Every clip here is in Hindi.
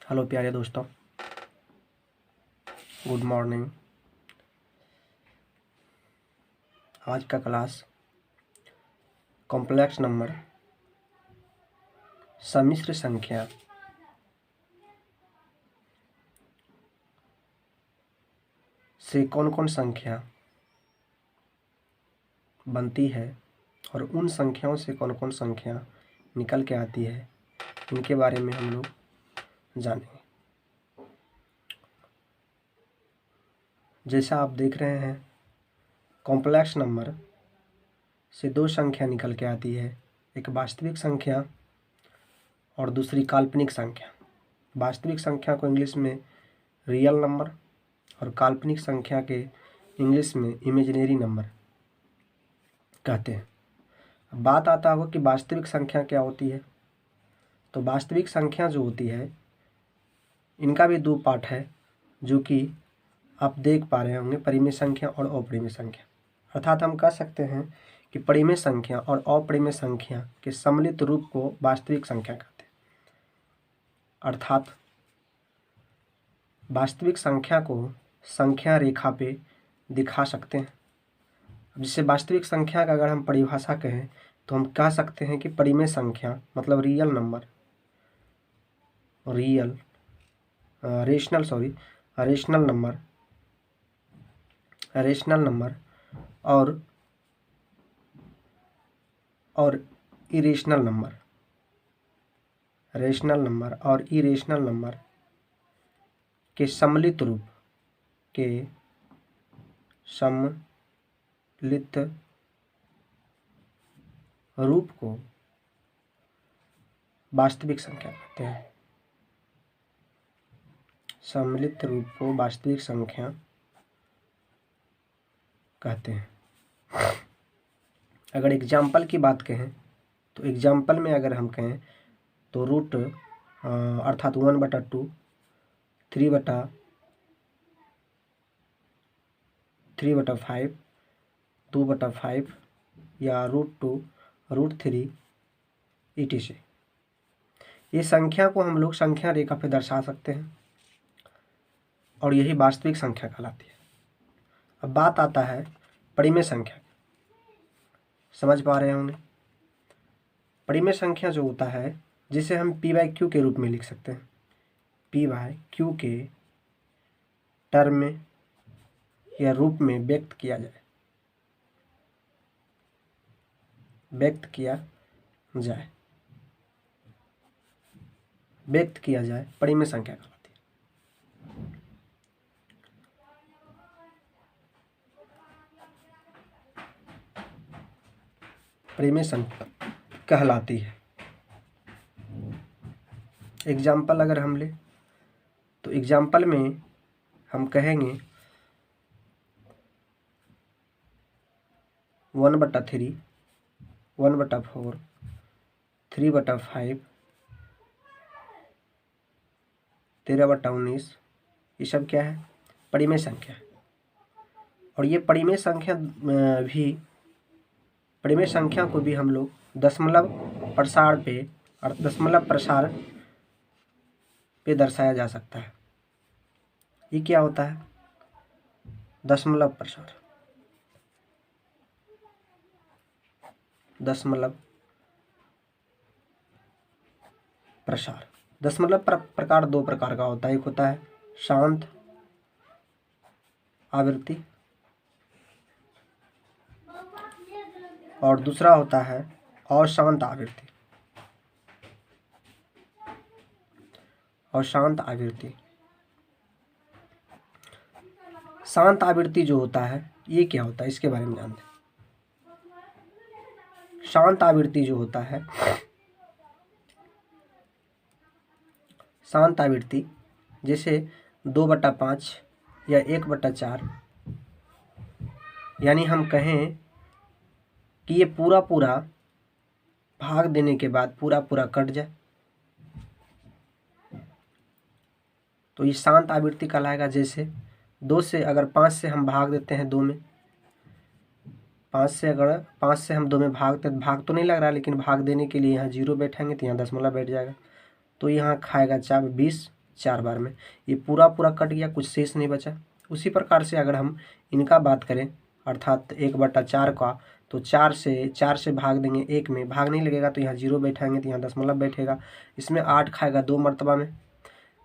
हेलो प्यारे दोस्तों, गुड मॉर्निंग। आज का क्लास कॉम्प्लेक्स नंबर, सम्मिश्र संख्या से कौन कौन संख्या बनती है और उन संख्याओं से कौन कौन संख्या निकल के आती है, इनके बारे में हम लोग जानेंगे। जैसा आप देख रहे हैं, कॉम्प्लेक्स नंबर से दो संख्या निकल के आती है, एक वास्तविक संख्या और दूसरी काल्पनिक संख्या। वास्तविक संख्या को इंग्लिश में रियल नंबर और काल्पनिक संख्या के इंग्लिश में इमेजिनरी नंबर कहते हैं। अब बात आता होगा कि वास्तविक संख्या क्या होती है। तो वास्तविक संख्या जो होती है, इनका भी दो पार्ट है, जो कि आप देख पा रहे होंगे, परिमेय संख्या और अपरिमेय संख्या। अर्थात हम कह सकते हैं कि परिमेय संख्या और अपरिमेय संख्या के सम्मिलित रूप को वास्तविक संख्या कहते हैं। अर्थात वास्तविक संख्या को संख्या रेखा पे दिखा सकते हैं। जिससे वास्तविक संख्या का अगर हम परिभाषा कहें तो हम कह सकते हैं कि परिमेय संख्या मतलब रियल नंबर, रेशनल नंबर और इरेशनल नंबर के सम्मिलित रूप को वास्तविक संख्या कहते हैं। सम्मिलित रूप को वास्तविक संख्या कहते हैं। अगर एग्जाम्पल की बात कहें तो एग्जाम्पल में अगर हम कहें तो रूट अर्थात 1/2, 3/5, 2/5 या √2, √3 etc. ये संख्या को हम लोग संख्या रेखा पे दर्शा सकते हैं और यही वास्तविक संख्या कहलाती है। अब बात आता है परिमेय संख्या। समझ पा रहे होंगे, परिमेय संख्या जो होता है जिसे हम p/q के रूप में लिख सकते हैं। p/q के टर्म में या रूप में व्यक्त किया जाए परिमेय संख्या कहलाती है। परिमेय संख्या कहलाती है। एग्जाम्पल अगर हम ले तो एग्जाम्पल में हम कहेंगे 1/3, 1/4, 3/5, 13/19, ये सब क्या है? परिमेय संख्या है। और ये परिमेय संख्या को भी हम लोग दशमलव प्रसार पे दर्शाया जा सकता है। ये क्या होता है? दशमलव प्रसार। दशमलव प्रकार दो प्रकार का होता है। एक होता है शांत आवृत्ति और दूसरा होता है अशांत आवृत्ति। शांत आवृत्ति जो होता है, ये क्या होता है, इसके बारे में जानते हैं। शांत आवृत्ति जो होता है, शांत आवृत्ति जैसे 2/5 या 1/4, यानी हम कहें कि ये पूरा भाग देने के बाद पूरा कट जाए, तो ये शांत आवृत्ति कहलाएगा। जैसे 2 से अगर 5 से हम भाग देते हैं 2 में, 5 से हम 2 में भाग तो नहीं लग रहा, लेकिन भाग देने के लिए यहाँ 0 बैठेंगे तो यहाँ दशमलव बैठ जाएगा, तो यहाँ खाएगा 20 4 बार में। ये पूरा पूरा कट गया, कुछ शेष नहीं बचा। उसी प्रकार से अगर हम इनका बात करें अर्थात 1/4 का, तो 4 से भाग देंगे 1 में, भाग नहीं लगेगा तो यहाँ 0 बैठाएंगे तो यहाँ दशमलव बैठेगा। इसमें 8 खाएगा 2 मरतबा में।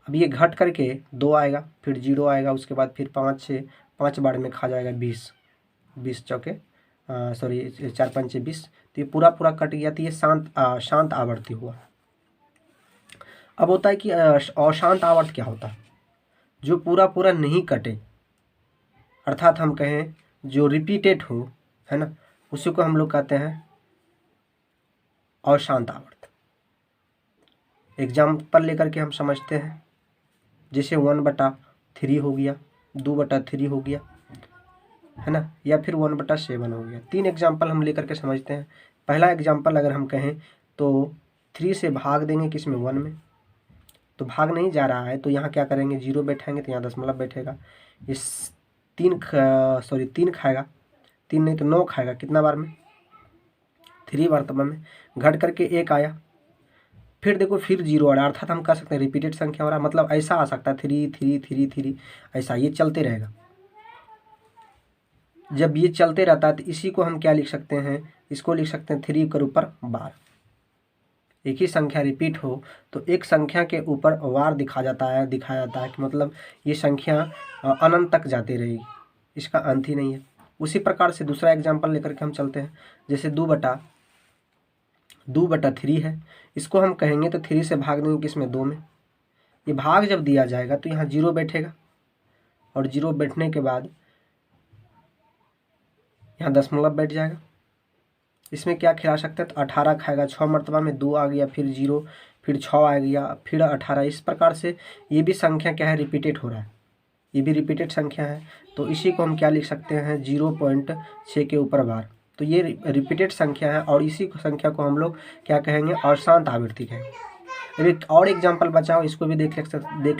अब ये घट करके 2 आएगा, फिर 0 आएगा, उसके बाद फिर 5 बार में खा जाएगा 20, 20 चौके सॉरी 4 पंचे 20। तो ये पूरा पूरा कट गया। तो ये शांत आवर्ती हुआ। अब होता है कि अशांत आवर्त क्या होता है? जो पूरा पूरा नहीं कटे, अर्थात हम कहें जो रिपीटेड हो, है ना, उसी को हम लोग कहते हैं अशांत आवर्त। एग्जाम्पल लेकर के हम समझते हैं, जैसे 1/3 हो गया, 2/3 हो गया, है ना, या फिर 1/7 हो गया। 3 एग्जाम्पल हम लेकर के समझते हैं। पहला एग्जाम्पल अगर हम कहें तो 3 से भाग देंगे किस में, 1 में, तो भाग नहीं जा रहा है तो यहाँ क्या करेंगे, 0 बैठाएंगे तो यहाँ दशमलव बैठेगा। इस 3 खाएगा, 3 नहीं तो 9 खाएगा, कितना बार में, 3 मरतबा में। घट करके 1 आया, फिर देखो फिर 0 आ रहा है, अर्थात हम कह सकते हैं रिपीटेड संख्या हो रहा है। मतलब ऐसा आ सकता है 3 3 3 3, ऐसा ये चलते रहेगा। जब ये चलते रहता है तो इसी को हम क्या लिख सकते हैं, इसको लिख सकते हैं 3 के ऊपर बार। एक ही संख्या रिपीट हो तो एक संख्या के ऊपर वार दिखाया जाता है कि मतलब ये संख्या अनंत तक जाती रहेगी, इसका अंत ही नहीं है। उसी प्रकार से दूसरा एग्जाम्पल लेकर के हम चलते हैं। जैसे 2/3 है, इसको हम कहेंगे तो 3 से भाग देंगे किसमें, 2 में। ये भाग जब दिया जाएगा तो यहाँ 0 बैठेगा, और 0 बैठने के बाद यहाँ दशमलव बैठ जाएगा। इसमें क्या खिला सकते हैं, तो 18 खाएगा 6 मरतबा में, 2 आ गया, फिर 0, फिर 6 आ गया, फिर 18। इस प्रकार से ये भी संख्या क्या है, रिपीटेड हो रहा है, ये भी रिपीटेड संख्या है। तो इसी को हम क्या लिख सकते हैं, 0.6 के ऊपर बार। तो ये रिपीटेड संख्या है और इसी संख्या को हम लोग क्या कहेंगे, अशांत आवृत्ति कहेंगे। एक और एग्जाम्पल बचा हो, इसको भी देख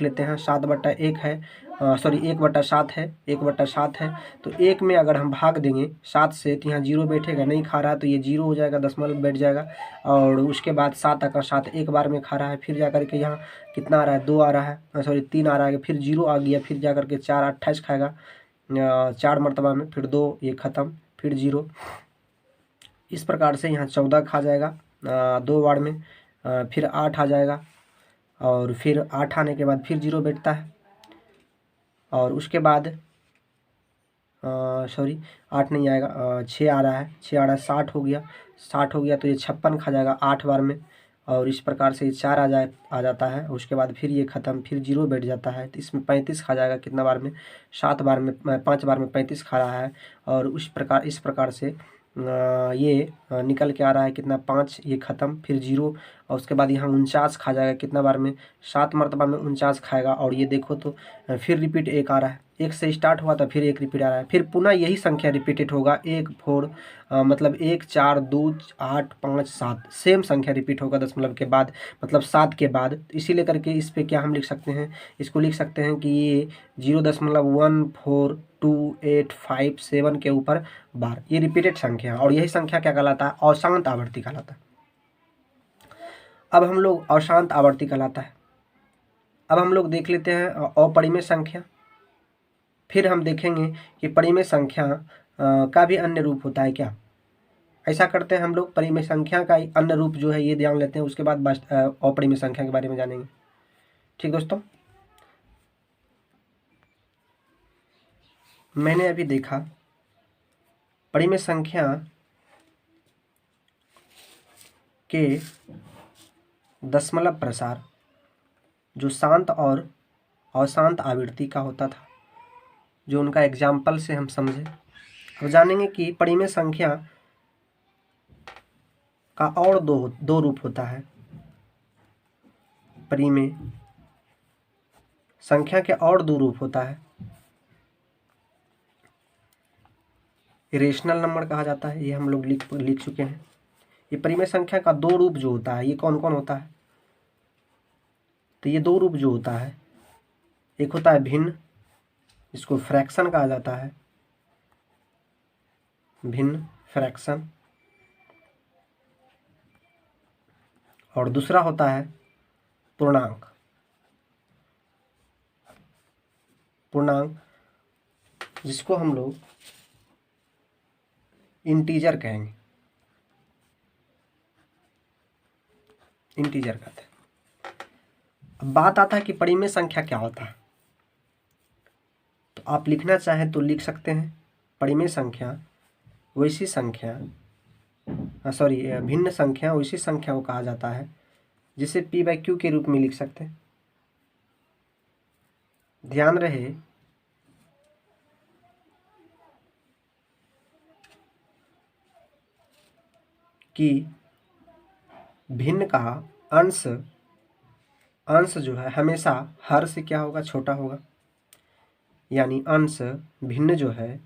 लेते हैं। 7/1 है, सॉरी 1/7 है, 1/7 है। तो 1 में अगर हम भाग देंगे 7 से तो यहाँ 0 बैठेगा, नहीं खा रहा है तो ये 0 हो जाएगा, दशमलव बैठ जाएगा। और उसके बाद 7 एक बार में खा रहा है, फिर जा करके यहाँ कितना आ रहा है, 2 आ रहा है, सॉरी 3 आ रहा है, फिर 0 आ गया, फिर जा करके 4 28 खाएगा 4 मरतबा में, फिर 2, ये ख़त्म, फिर 0। इस प्रकार से यहाँ 14 खा जाएगा 2 बार में, फिर 8 आ जाएगा, और फिर 8 आने के बाद फिर 0 बैठता है, और उसके बाद सॉरी 8 नहीं आएगा, 6 आ रहा है, 60 हो गया, 60 हो गया तो ये 56 खा जाएगा 8 बार में। और इस प्रकार से 4 आ जाता है, उसके बाद फिर ये ख़त्म, फिर 0 बैठ जाता है। तो इसमें 35 खा जाएगा कितना बार में, 7 बार में, 5 बार में 35 खा रहा है। और इस प्रकार से ये निकल के आ रहा है कितना, 5, ये ख़त्म, फिर 0, और उसके बाद यहाँ 49 खा जाएगा कितना बार में, 7 मरतबा में 49 खाएगा। और ये देखो तो फिर रिपीट 1 आ रहा है, 1 से स्टार्ट हुआ था, फिर 1 रिपीट आ रहा है, फिर पुनः यही संख्या रिपीटेड होगा, 1 4 मतलब 1 4 2 8 5 7, सेम संख्या रिपीट होगा दशमलव के बाद, मतलब 7 के बाद। इसीलिए करके इस पे क्या हम लिख सकते हैं, इसको लिख सकते हैं कि ये 0.142857 के ऊपर बार, ये रिपीटेड संख्या है। और यही संख्या क्या कहलाता है, अशांत आवर्ती कहलाता है। अब हम लोग अशांत आवर्ती कहलाता है। अब हम लोग देख लेते हैं अपरिमेय संख्या। फिर हम देखेंगे कि परिमेय संख्या का भी अन्य रूप होता है क्या। ऐसा करते हैं हम लोग, परिमेय संख्या का अन्य रूप जो है ये ध्यान लेते हैं, उसके बाद अपरिमेय संख्या के बारे में जानेंगे। ठीक दोस्तों, मैंने अभी देखा परिमेय संख्या के दशमलव प्रसार जो शांत और अशांत आवृत्ति का होता था, जो उनका एग्जाम्पल से हम समझे। अब जानेंगे कि परिमेय संख्या का और दो रूप होता है। परिमेय संख्या के और 2 रूप होता है। इरेशनल नंबर कहा जाता है, ये हम लोग लिख चुके हैं। ये परिमेय संख्या का 2 रूप जो होता है, ये कौन कौन होता है, तो ये 2 रूप जो होता है, एक होता है भिन्न, इसको फ्रैक्शन कहा जाता है, भिन्न फ्रैक्शन। और दूसरा होता है पूर्णांक। पूर्णांक, जिसको हम लोग इंटीजर कहेंगे, इंटीजर कहते हैं। अब बात आता है कि परिमेय संख्या क्या होता है। तो आप लिखना चाहें तो लिख सकते हैं, परिमेय संख्या वैसी संख्या, भिन्न संख्या वैसी संख्या को कहा जाता है जिसे p/q के रूप में लिख सकते हैं। ध्यान रहे कि भिन्न का अंश जो है हमेशा हर से क्या होगा, छोटा होगा। यानी अंश भिन्न जो है,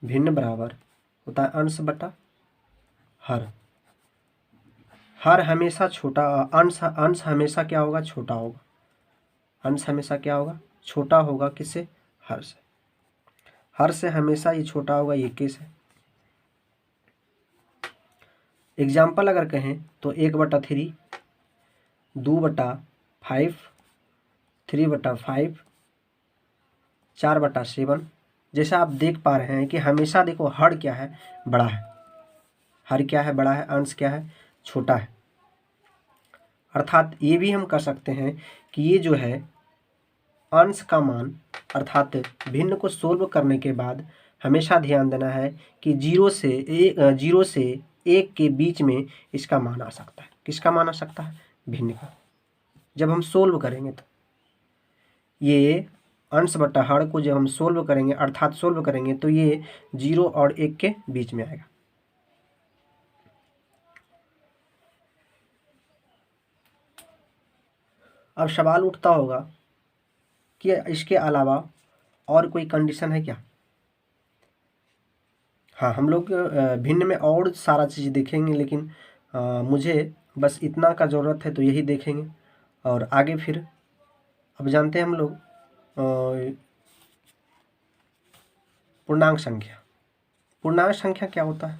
भिन्न बराबर होता है अंश बटा हर। हर हमेशा छोटा, अंश हमेशा क्या होगा, छोटा होगा। अंश हमेशा क्या होगा, छोटा होगा। किससे? हर से। हर से हमेशा ये छोटा होगा, ये केस है। एग्जाम्पल अगर कहें तो 1/3, 2/5, 3/5, 4/7। जैसा आप देख पा रहे हैं कि हमेशा देखो हर क्या है, बड़ा है। हर क्या है, बड़ा है। अंश क्या है, छोटा है। अर्थात ये भी हम कर सकते हैं कि ये जो है अंश का मान, अर्थात भिन्न को सोल्व करने के बाद हमेशा ध्यान देना है कि 0 से 1 के बीच में इसका मान आ सकता है। किसका मान आ सकता है? भिन्न का। जब हम सोल्व करेंगे तो ये अंश बटा हर को जब हम सोल्व करेंगे, अर्थात सोल्व करेंगे, तो ये 0 और 1 के बीच में आएगा। अब सवाल उठता होगा कि इसके अलावा और कोई कंडीशन है क्या? हाँ, हम लोग भिन्न में और सारा चीज़ देखेंगे, लेकिन मुझे बस इतना का ज़रूरत है तो यही देखेंगे। और आगे फिर अब जानते हैं हम लोग पूर्णांक संख्या। पूर्णांक संख्या क्या होता है?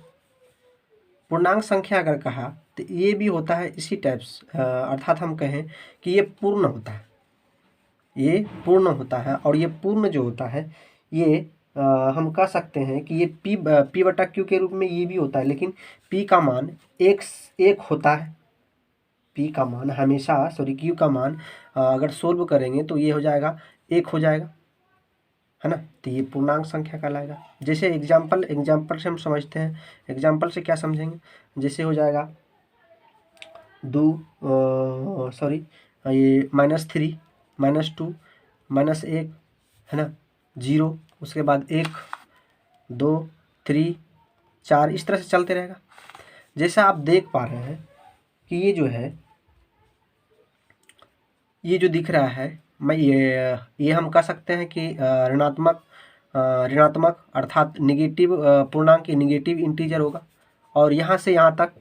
पूर्णांक संख्या अगर कहा तो ये भी होता है इसी टाइप्स, अर्थात हम कहें कि ये पूर्ण होता है। ये पूर्ण होता है, और ये पूर्ण जो होता है ये हम कह सकते हैं कि ये p/q के रूप में ये भी होता है, लेकिन p का मान एक होता है। p का मान हमेशा, q का मान अगर सोल्व करेंगे तो ये हो जाएगा 1 हो जाएगा, है ना। तो ये पूर्णांक संख्या कहलाएगा। जैसे एग्जाम्पल से हम समझते हैं। एग्जाम्पल से क्या समझेंगे? जैसे हो जाएगा ये -3, -2, -1, है ना, 0, उसके बाद 1, 2, 3, 4, इस तरह से चलते रहेगा। जैसा आप देख पा रहे हैं कि ये जो है, ये जो दिख रहा है, ये हम कह सकते हैं कि ऋणात्मक अर्थात निगेटिव पूर्णांक निगेटिव इंटीजर होगा, और यहाँ से यहाँ तक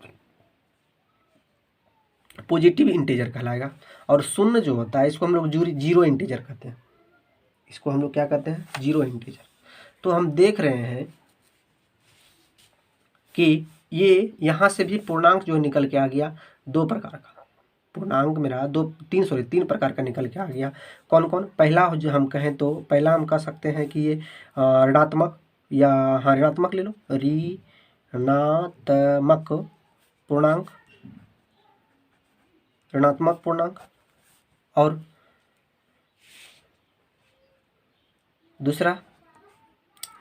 पॉजिटिव इंटीजर कहलाएगा। और शून्य जो होता है इसको हम लोग जीरो इंटीजर कहते हैं। इसको हम लोग क्या कहते हैं? Zero integer. तो हम देख रहे हैं कि ये यहाँ से भी पूर्णांक जो निकल के आ गया 2 प्रकार का। पूर्णांक मेरा 3 प्रकार का निकल के आ गया। कौन कौन? पहला जो हम कहें तो पहला हम कह सकते हैं कि ये ऋणात्मक, या हाँ ऋणात्मक ले लो, ऋणात्मक पूर्णांक, ऋणात्मक पूर्णांक। और दूसरा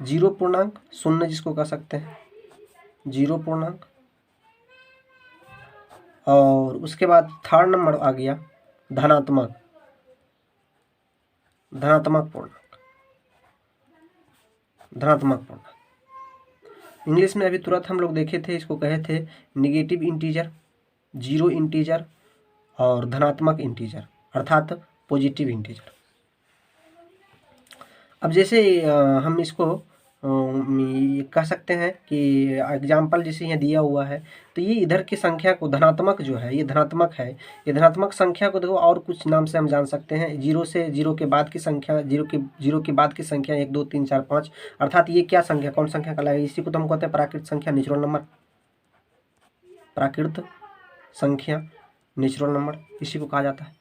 जीरो पूर्णांक, शून्य जिसको कह सकते हैं, जीरो पूर्णांक। और उसके बाद थर्ड नंबर आ गया धनात्मक पूर्णांक, धनात्मक पूर्णांक। इंग्लिश में अभी तुरंत हम लोग देखे थे, इसको कहे थे निगेटिव इंटीजर, जीरो इंटीजर और धनात्मक इंटीजर, अर्थात पॉजिटिव इंटीजर। अब जैसे हम इसको कह सकते हैं कि एग्जाम्पल जैसे यहाँ दिया हुआ है, तो ये इधर की संख्या को, धनात्मक जो है ये धनात्मक है, ये धनात्मक संख्या को देखो और कुछ नाम से हम जान सकते हैं। जीरो के बाद की संख्या, जीरो के बाद की संख्या 1 2 3 4 5, अर्थात ये क्या संख्या, कौन संख्या कहलाएगी? इसी को तो हम कहते हैं प्राकृत संख्या, नेचुरल नंबर। प्राकृत संख्या, नेचुरल नंबर, इसी को कहा जाता है।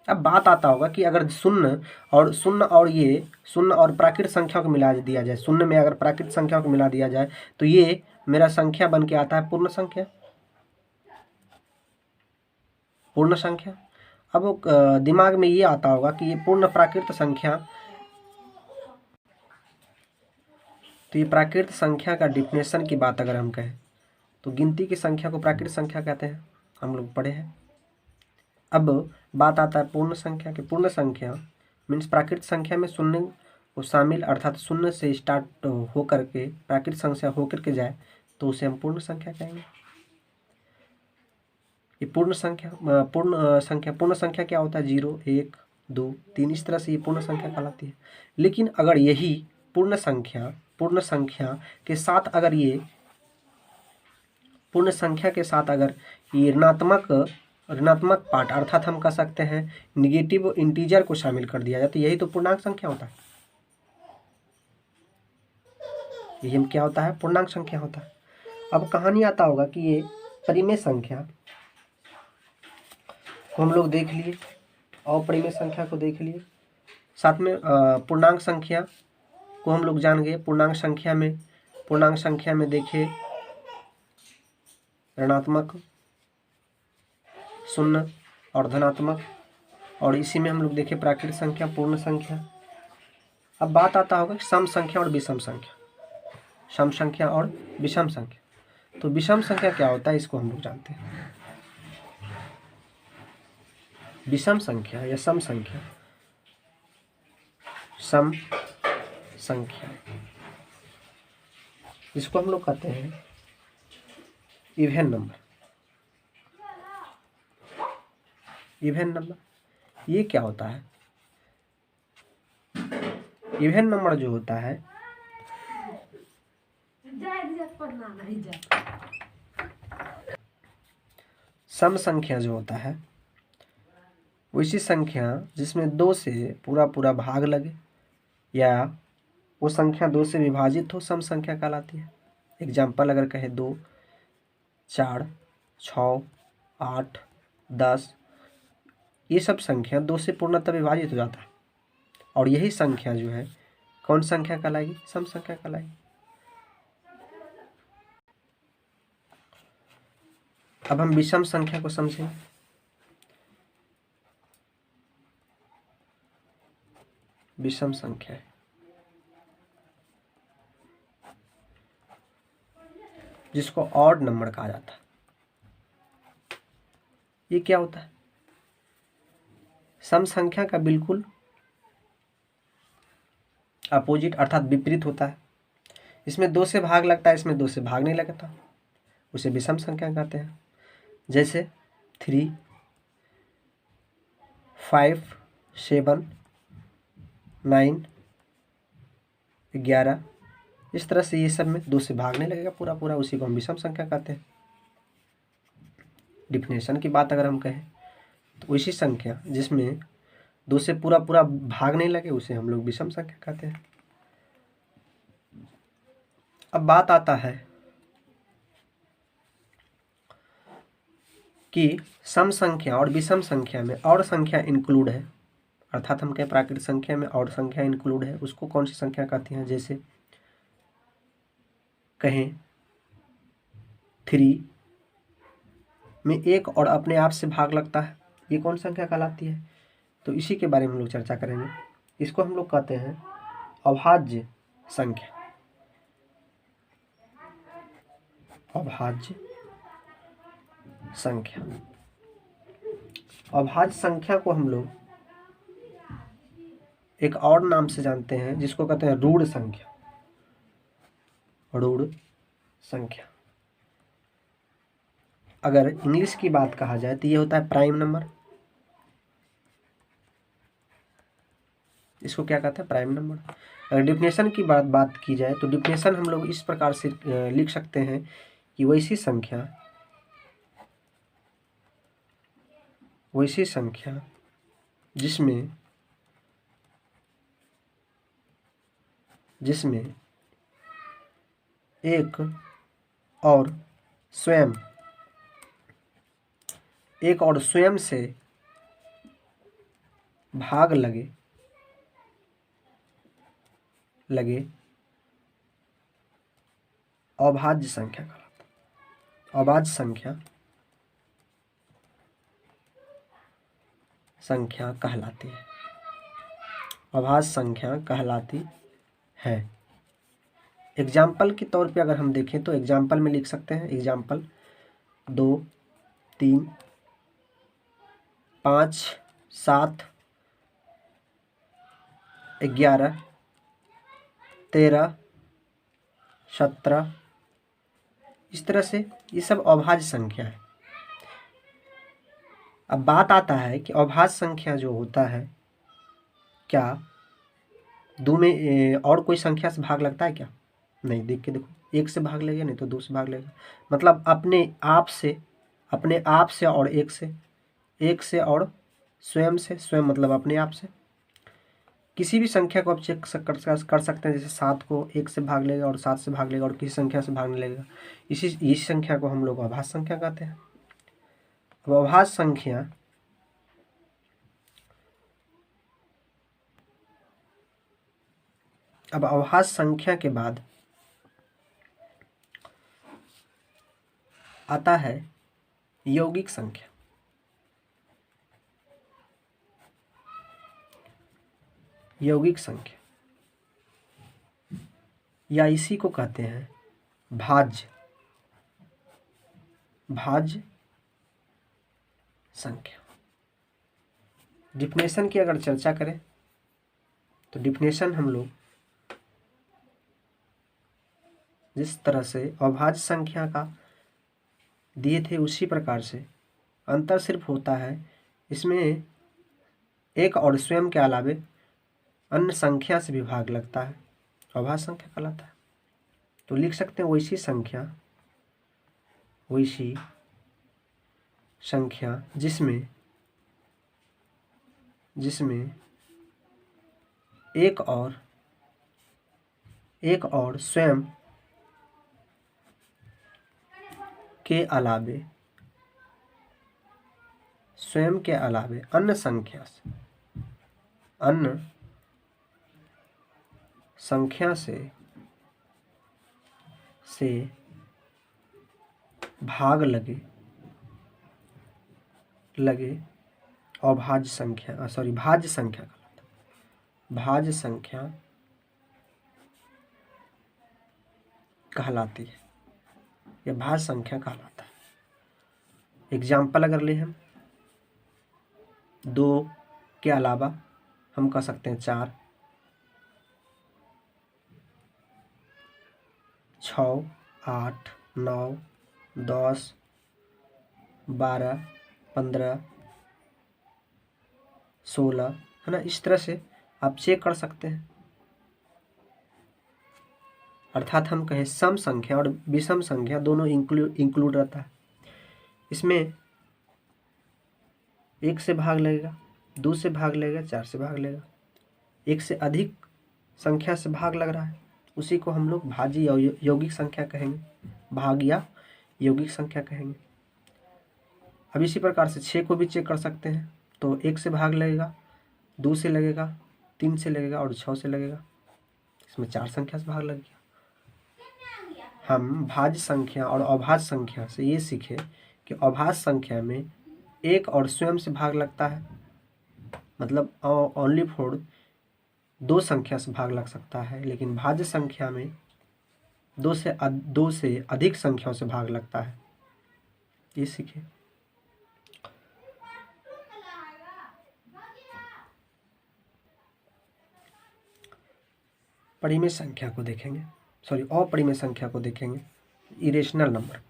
अब बात आता होगा कि अगर शून्य और प्राकृत संख्या को मिला दिया जाए, शून्य में अगर प्राकृत संख्या को मिला दिया जाए तो ये मेरा संख्या बन के आता है पूर्ण संख्या। पूर्ण संख्या। अब दिमाग में ये आता होगा कि ये पूर्ण प्राकृत संख्या, तो ये प्राकृत संख्या का डिफिनेशन की बात अगर हम कहें तो गिनती की संख्या को प्राकृत संख्या कहते हैं, हम लोग पढ़े हैं। अब बात आता है पूर्ण संख्या की। पूर्ण संख्या मीन्स प्राकृत संख्या में शून्य को शामिल, अर्थात शून्य से स्टार्ट होकर के प्राकृत संख्या होकर के जाए तो उसे हम पूर्ण संख्या कहेंगे। ये पूर्ण संख्या क्या होता है? 0, 1, 2, 3, इस तरह से ये पूर्ण संख्या कहलाती है। लेकिन अगर यही पूर्ण संख्या के साथ अगर ये पूर्ण संख्या के साथ अगर ये ऋणात्मक पार्ट, अर्थात हम कह सकते हैं निगेटिव इंटीजर को शामिल कर दिया जाए तो यही तो पूर्णांक संख्या होता है। यही हम क्या होता है? पूर्णांक संख्या होता है। अब कहानी आता होगा कि ये परिमेय संख्या को हम लोग देख लिए, अपरिमेय संख्या को देख लिए, साथ में पूर्णांक संख्या को हम लोग जान गए। पूर्णांक संख्या में देखिए ऋणात्मक, शून्य और धनात्मक, और इसी में हम लोग देखें प्राकृत संख्या, पूर्ण संख्या। अब बात आता होगा सम संख्या और विषम संख्या। सम संख्या और विषम संख्या। तो विषम संख्या क्या होता है इसको हम लोग जानते हैं। विषम संख्या या सम संख्या इसको हम लोग कहते हैं इवन नंबर। इवन नंबर ये क्या होता है? इवन नंबर जो होता है सम संख्या जो होता है वैसी संख्या जिसमें 2 से पूरा भाग लगे या वो संख्या 2 से विभाजित हो, सम संख्या कहलाती है। एग्जाम्पल अगर कहे 2, 4, 6, 8, 10, ये सब संख्या 2 से पूर्णतः विभाजित हो जाता है और यही संख्या जो है कौन संख्या कहलाएगी? सम संख्या कहलाएगी। अब हम विषम संख्या को समझें। विषम संख्या जिसको ऑड नंबर कहा जाता है, ये क्या होता है? सम संख्या का बिल्कुल अपोजिट अर्थात विपरीत होता है। इसमें 2 से भाग लगता है, इसमें 2 से भाग नहीं लगता, उसे विषम संख्या कहते हैं। जैसे 3, 5, 7, 9, 11, इस तरह से ये सब में 2 से भाग नहीं लगेगा पूरा, उसी को हम विषम संख्या कहते हैं। डिफिनेशन की बात अगर हम कहें तो वैसी संख्या जिसमें 2 से पूरा भाग नहीं लगे उसे हम लोग विषम संख्या कहते हैं। अब बात आता है कि सम संख्या और विषम संख्या में और संख्या इंक्लूड है, अर्थात हम कहें प्राकृत संख्या में और संख्या इंक्लूड है, उसको कौन सी संख्या कहती हैं? जैसे कहें 3 में 1 और अपने आप से भाग लगता है, ये कौन संख्या कहलाती है? तो इसी के बारे में हम लोग चर्चा करेंगे। इसको हम लोग कहते हैं अभाज्य संख्या। अभाज्य संख्या। अभाज्य संख्या को हम लोग एक और नाम से जानते हैं जिसको कहते हैं रूढ़ संख्या। रूढ़ संख्या। अगर इंग्लिश की बात कहा जाए तो ये होता है प्राइम नंबर। इसको क्या कहते हैं? Prime number. अगर डिफिनेशन की बात की जाए तो डिफिनेशन हम लोग इस प्रकार से लिख सकते हैं कि वैसी संख्या जिसमें एक और स्वयं से भाग लगे अभाज्य संख्या कहलाता है। अभाज्य संख्या कहलाती है। अभाज्य संख्या कहलाती है। एग्जाम्पल के तौर पे अगर हम देखें तो एग्जाम्पल में लिख सकते हैं। एग्जाम्पल 2, 3, 5, 7, 11, 13, 17, इस तरह से ये सब अभाज्य संख्या है। अब बात आता है कि अभाज्य संख्या जो होता है, क्या दो में और कोई संख्या से भाग लगता है क्या? नहीं। देख के देखो, 1 से भाग लेगा, नहीं तो 2 से भाग लेगा। मतलब अपने आप से और 1 से और स्वयं से, स्वयं मतलब अपने आप से। किसी भी संख्या को आप चेक कर सकते हैं। जैसे 7 को 1 से भाग लेगा और 7 से भाग लेगा और किसी संख्या से भागने लगेगा। इसी संख्या को हम लोग अभाज्य संख्या कहते हैं। अब अभाज्य संख्या के बाद आता है यौगिक संख्या। यौगिक संख्या या इसी को कहते हैं भाज्य संख्या। डिफिनेशन की अगर चर्चा करें तो डिफिनेशन हम लोग जिस तरह से अभाज्य संख्या का दिए थे उसी प्रकार से, अंतर सिर्फ होता है इसमें एक और स्वयं के अलावे अन्य संख्या से भी भाग लगता है, अभाज्य संख्या कहलाता है। तो लिख सकते हैं वैसी संख्या जिसमें एक और स्वयं के अलावे अन्य संख्या से भाग लगे भाज्य संख्या कहलाता है। भाज्य संख्या कहलाती है, यह भाज्य संख्या कहलाता है। एग्जाम्पल अगर ले हम 2 के अलावा हम कह सकते हैं 4, 6, 8, 9, 10, 12, 15, 16, है ना। इस तरह से आप चेक कर सकते हैं। अर्थात हम कहें सम संख्या और विषम संख्या दोनों इंक्लूड रहता है। इसमें 1 से भाग लगेगा, 2 से भाग लगेगा, 4 से भाग लगेगा। 1 से अधिक संख्या से भाग लग रहा है, उसी को हम लोग भाज्य या यौगिक संख्या कहेंगे, भाग या यौगिक संख्या कहेंगे। अब इसी प्रकार से 6 को भी चेक कर सकते हैं। तो 1 से भाग लगेगा, 2 से लगेगा, 3 से लगेगा और 6 से लगेगा। इसमें 4 संख्या से भाग लग गया। हम भाज्य संख्या और अभाज्य संख्या से ये सीखे कि अभाज्य संख्या में एक और स्वयं से भाग लगता है, मतलब ओनली फॉर 2 संख्या से भाग लग सकता है। लेकिन भाज्य संख्या में 2 से अधिक संख्याओं से भाग लगता है, ये सीखे। परिमेय संख्या को देखेंगे, अपरिमेय संख्या को देखेंगे, इरेशनल नंबर।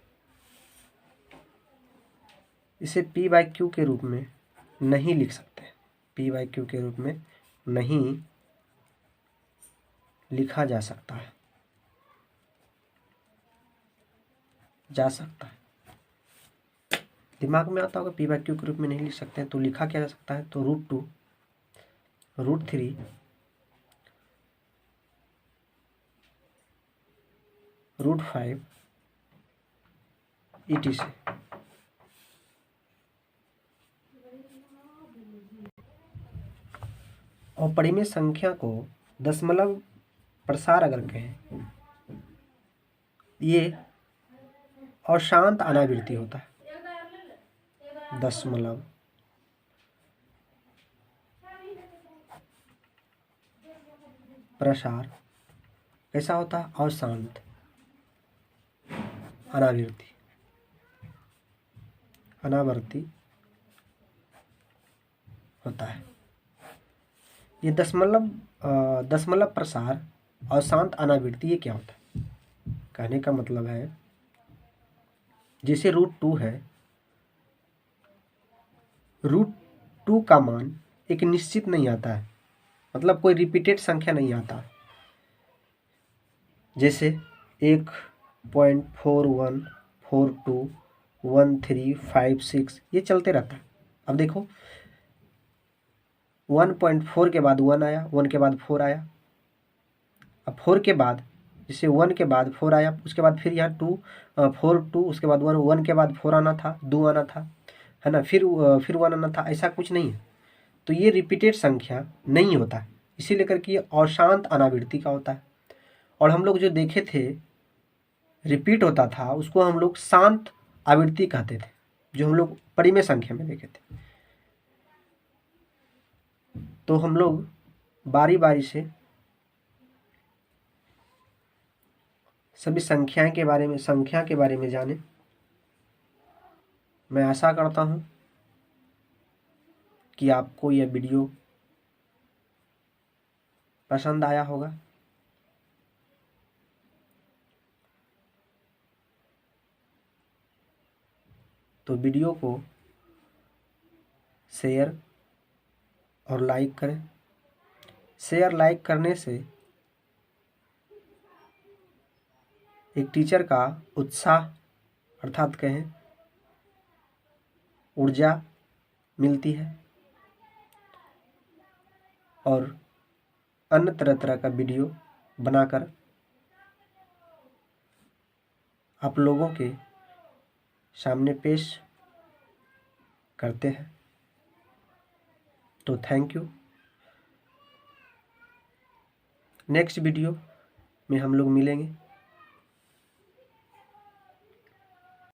इसे p/q के रूप में नहीं लिख सकते, p/q के रूप में नहीं लिखा जा सकता है, दिमाग में आता होगा p/q के रूप में नहीं लिख सकते हैं, तो लिखा क्या जा सकता है? तो √2, √3, √5 etc। और परिमेय संख्या को दशमलव प्रसार अगर कहें, ये अशांत अनावृत्ति होता है। दशमलव प्रसार कैसा होता है? अशांत अनावर्ती होता है। ये दशमलव प्रसार अशांत अनावृत्ति ये क्या होता है? कहने का मतलब है जैसे √2 है, √2 का मान एक निश्चित नहीं आता है, मतलब कोई रिपीटेड संख्या नहीं आता। जैसे 1.41421356 ये चलते रहता है। अब देखो 1.4 के बाद 1 आया, 1 के बाद 4 आया, अब 4 के बाद जैसे 1 के बाद 4 आया, उसके बाद फिर यहाँ 2 उसके बाद 1 के बाद 4 आना था, 2 आना था, है ना, फिर 1 आना था, ऐसा कुछ नहीं है। तो ये रिपीटेड संख्या नहीं होता है, इसीलिए करके ये अशांत अनावृत्ति का होता है। और हम लोग जो देखे थे रिपीट होता था उसको हम लोग शांत आवृत्ति कहते थे, जो हम लोग परिमेय संख्या में देखे थे। तो हम लोग बारी बारी से सभी संख्या के बारे में जाने। मैं आशा करता हूँ कि आपको यह वीडियो पसंद आया होगा। तो वीडियो को शेयर और लाइक करें। शेयर लाइक करने से एक टीचर का उत्साह अर्थात कहें ऊर्जा मिलती है और अन्य तरह तरह का वीडियो बनाकर आप लोगों के सामने पेश करते हैं। तो थैंक यू। नेक्स्ट वीडियो में हम लोग मिलेंगे।